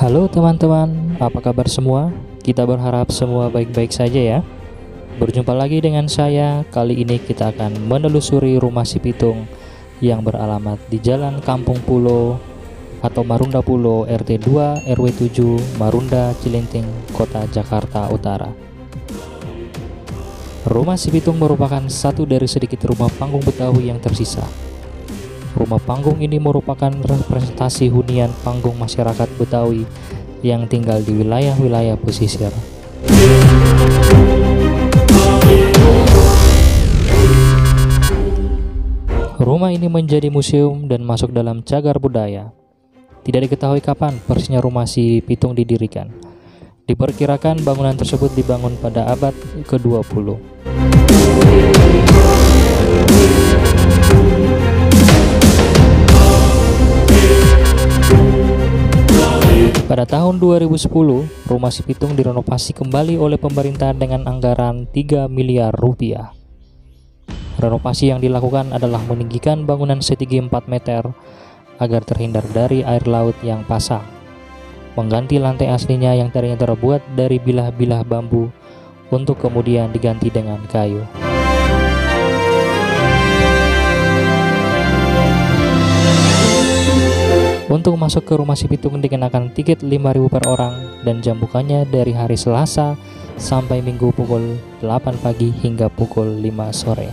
Halo teman-teman, apa kabar semua? Kita berharap semua baik-baik saja ya. Berjumpa lagi dengan saya. Kali ini kita akan menelusuri rumah si Pitung yang beralamat di Jalan Kampung Pulo atau Marunda Pulo, RT 2 RW 7, Marunda, Cilenting, Kota Jakarta Utara. Rumah si Pitung merupakan satu dari sedikit rumah panggung Betawi yang tersisa. Rumah panggung ini merupakan representasi hunian panggung masyarakat Betawi yang tinggal di wilayah-wilayah pesisir. Rumah ini menjadi museum dan masuk dalam cagar budaya. Tidak diketahui kapan persisnya rumah si Pitung didirikan. Diperkirakan bangunan tersebut dibangun pada abad ke-20. Pada tahun 2010, rumah si Pitung direnovasi kembali oleh pemerintah dengan anggaran 3 miliar rupiah. Renovasi yang dilakukan adalah meninggikan bangunan setinggi 4 meter agar terhindar dari air laut yang pasang, mengganti lantai aslinya yang tadinya terbuat dari bilah-bilah bambu untuk kemudian diganti dengan kayu. Untuk masuk ke rumah si Pitung dikenakan tiket 5.000 per orang dan jam bukanya dari hari Selasa sampai Minggu pukul 8 pagi hingga pukul 5 sore.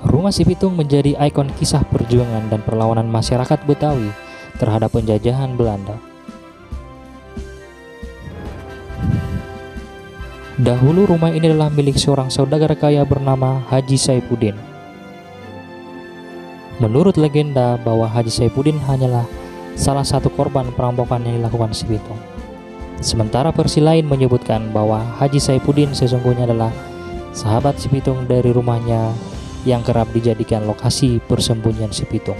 Rumah si Pitung menjadi ikon kisah perjuangan dan perlawanan masyarakat Betawi terhadap penjajahan Belanda. Dahulu rumah ini adalah milik seorang saudagar kaya bernama Haji Saifuddin. Menurut legenda bahwa Haji Saifuddin hanyalah salah satu korban perampokan yang dilakukan si Pitung. Sementara versi lain menyebutkan bahwa Haji Saifuddin sesungguhnya adalah sahabat si Pitung dari rumahnya yang kerap dijadikan lokasi persembunyian si Pitung.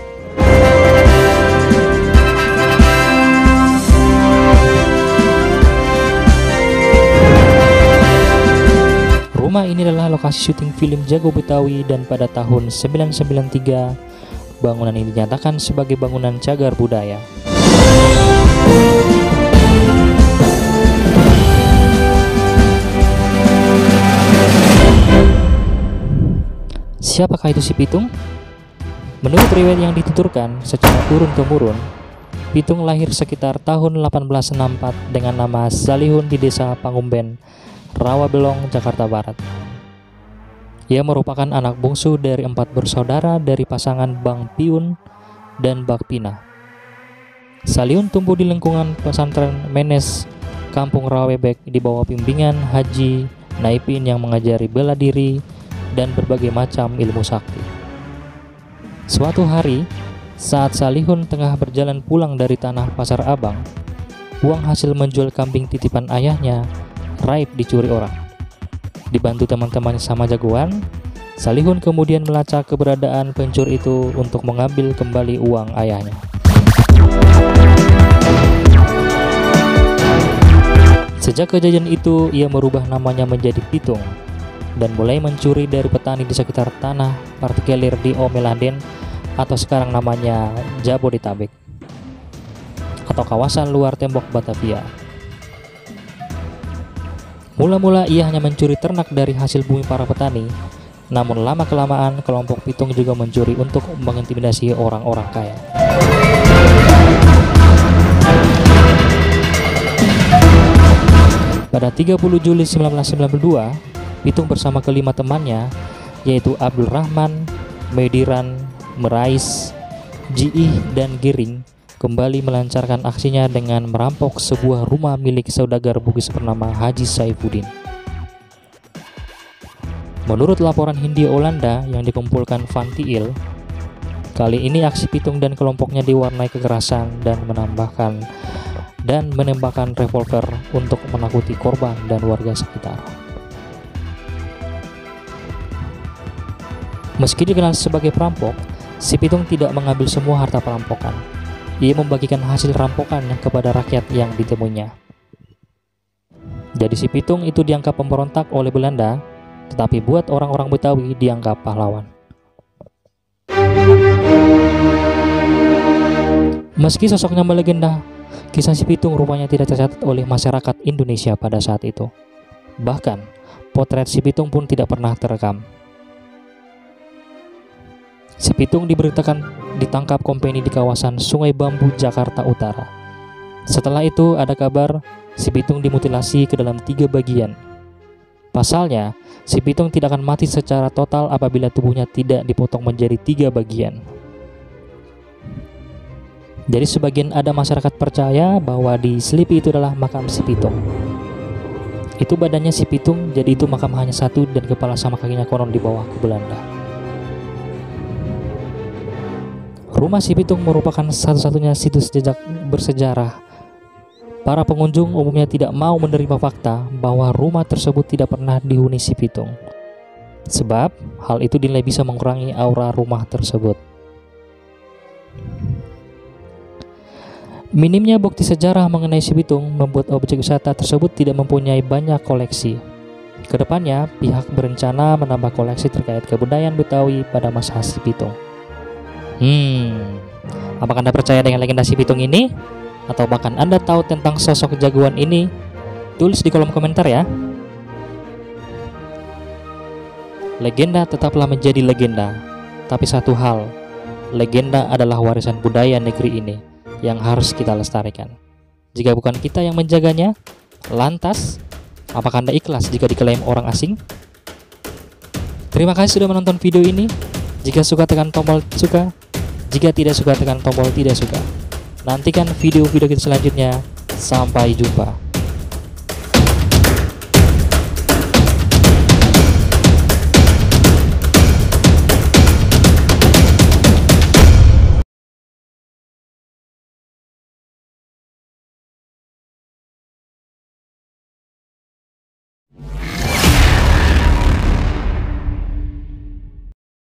Rumah ini adalah lokasi syuting film Jago Betawi dan pada tahun 1993 bangunan ini dinyatakan sebagai bangunan cagar budaya. Siapakah itu si Pitung? Menurut riwayat yang dituturkan secara turun-temurun, Pitung lahir sekitar tahun 1864 dengan nama Salihun di desa Pangumben, Rawabelong, Jakarta Barat. Ia merupakan anak bungsu dari 4 bersaudara dari pasangan Bang Piun dan Bak Pina. Salihun tumbuh di lingkungan pesantren Menes, Kampung Rawebek di bawah bimbingan Haji Naipin yang mengajari bela diri dan berbagai macam ilmu sakti. Suatu hari, saat Salihun tengah berjalan pulang dari tanah Pasar Abang, uang hasil menjual kambing titipan ayahnya raib dicuri orang. Dibantu teman-teman sama jagoan, Salihun kemudian melacak keberadaan pencuri itu untuk mengambil kembali uang ayahnya. Sejak kejadian itu, ia merubah namanya menjadi Pitung dan mulai mencuri dari petani di sekitar tanah partikelir di Omeladen atau sekarang namanya Jabodetabek atau kawasan luar tembok Batavia. Mula-mula ia hanya mencuri ternak dari hasil bumi para petani, namun lama-kelamaan kelompok Pitung juga mencuri untuk mengintimidasi orang-orang kaya. Pada 30 Juli 1992, Pitung bersama kelima temannya, yaitu Abdul Rahman, Mediran, Merais, Jiih, dan Giring, kembali melancarkan aksinya dengan merampok sebuah rumah milik saudagar Bugis bernama Haji Saifuddin. Menurut laporan Hindia Belanda yang dikumpulkan Van Thiel, kali ini aksi Pitung dan kelompoknya diwarnai kekerasan dan menembakkan revolver untuk menakuti korban dan warga sekitar. Meski dikenal sebagai perampok, si Pitung tidak mengambil semua harta perampokan. Ia membagikan hasil rampokan kepada rakyat yang ditemuinya. Jadi si Pitung itu dianggap pemberontak oleh Belanda, tetapi buat orang-orang Betawi dianggap pahlawan. Meski sosoknya melegenda, kisah si Pitung rupanya tidak tercatat oleh masyarakat Indonesia pada saat itu. Bahkan, potret si Pitung pun tidak pernah terekam. Si Pitung diberitakan ditangkap company di kawasan Sungai Bambu, Jakarta Utara. Setelah itu ada kabar si Pitung dimutilasi ke dalam 3 bagian. Pasalnya, si Pitung tidak akan mati secara total apabila tubuhnya tidak dipotong menjadi 3 bagian. Jadi sebagian ada masyarakat percaya bahwa di Selipi itu adalah makam si Pitung. Itu badannya si Pitung, jadi itu makam hanya satu dan kepala sama kakinya konon dibawa ke Belanda. Rumah si Pitung merupakan satu-satunya situs jejak bersejarah. Para pengunjung umumnya tidak mau menerima fakta bahwa rumah tersebut tidak pernah dihuni si Pitung. Sebab hal itu dinilai bisa mengurangi aura rumah tersebut. Minimnya bukti sejarah mengenai si Pitung membuat objek wisata tersebut tidak mempunyai banyak koleksi. Kedepannya, pihak berencana menambah koleksi terkait kebudayaan Betawi pada masa si Pitung. Apakah Anda percaya dengan legenda si Pitung ini? Atau bahkan Anda tahu tentang sosok jagoan ini? Tulis di kolom komentar ya. Legenda tetaplah menjadi legenda. Tapi satu hal, legenda adalah warisan budaya negeri ini yang harus kita lestarikan. Jika bukan kita yang menjaganya, lantas apakah Anda ikhlas jika diklaim orang asing? Terima kasih sudah menonton video ini. Jika suka tekan tombol suka, jika tidak suka tekan tombol tidak suka. Nantikan video-video kita selanjutnya. Sampai jumpa.